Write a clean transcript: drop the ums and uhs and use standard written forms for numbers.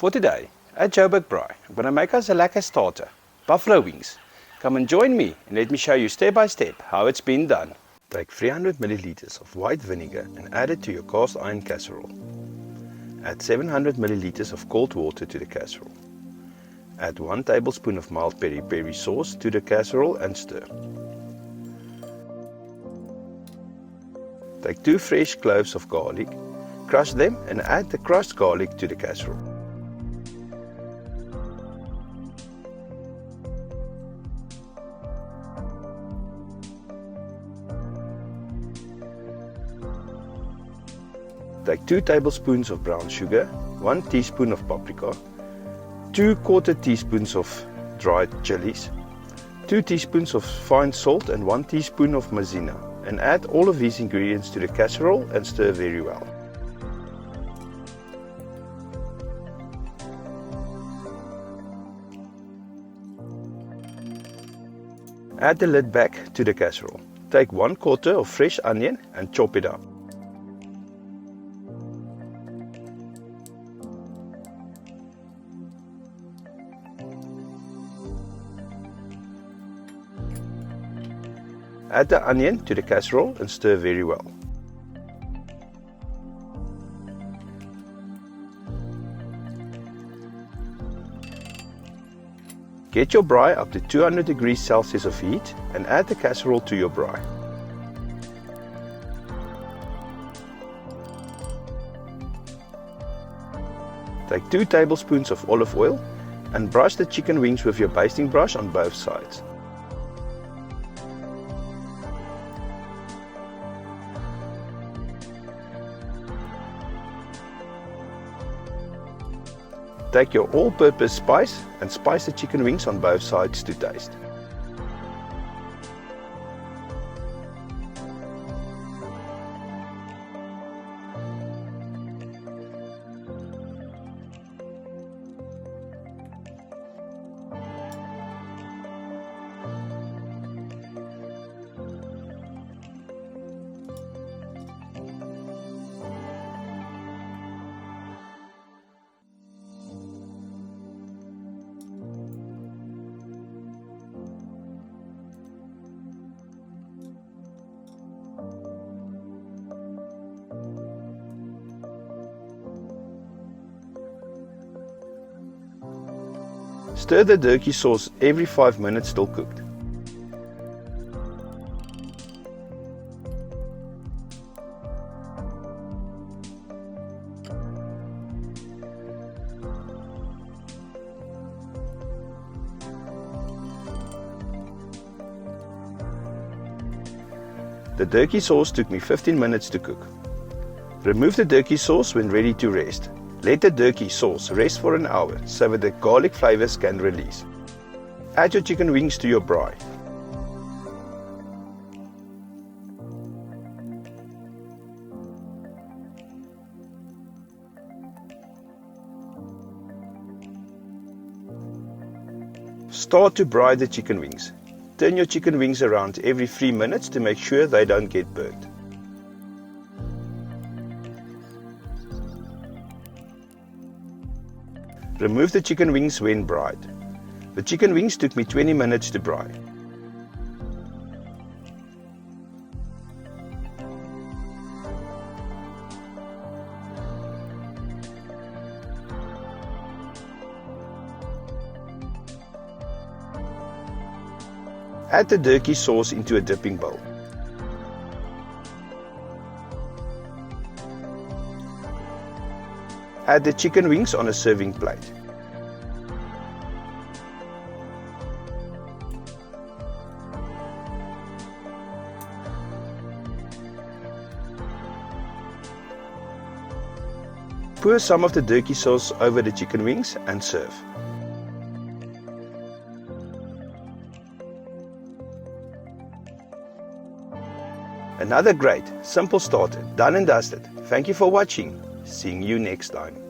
For today, at joburgbraai, I'm going to make us a lekker starter, buffalo wings. Come and join me and let me show you step by step how it's been done. Take 300 milliliters of white vinegar and add it to your cast iron casserole. Add 700 milliliters of cold water to the casserole. Add 1 tablespoon of mild peri-peri sauce to the casserole and stir. Take 2 fresh cloves of garlic, crush them and add the crushed garlic to the casserole. Take 2 tablespoons of brown sugar, 1 teaspoon of paprika, 2/4 teaspoons of dried chilies, 2 teaspoons of fine salt and 1 teaspoon of Maizena, and add all of these ingredients to the casserole and stir very well. Add the lid back to the casserole. Take 1/4 of fresh onion and chop it up. Add the onion to the casserole and stir very well. Get your braai up to 200 degrees Celsius of heat and add the casserole to your braai. Take 2 tablespoons of olive oil and brush the chicken wings with your basting brush on both sides. Take your all-purpose spice and spice the chicken wings on both sides to taste. Stir the Durky sauce every 5 minutes till cooked. The Durky sauce took me 15 minutes to cook. Remove the Durky sauce when ready to rest. Let the Durky sauce rest for an hour so that the garlic flavors can release. Add your chicken wings to your braai. Start to braai the chicken wings. Turn your chicken wings around every 3 minutes to make sure they don't get burnt. Remove the chicken wings when braaied. The chicken wings took me 20 minutes to braai. Add the Durky sauce into a dipping bowl. Add the chicken wings on a serving plate. Pour some of the Durky sauce over the chicken wings and serve. Another great, simple starter, done and dusted. Thank you for watching. Seeing you next time.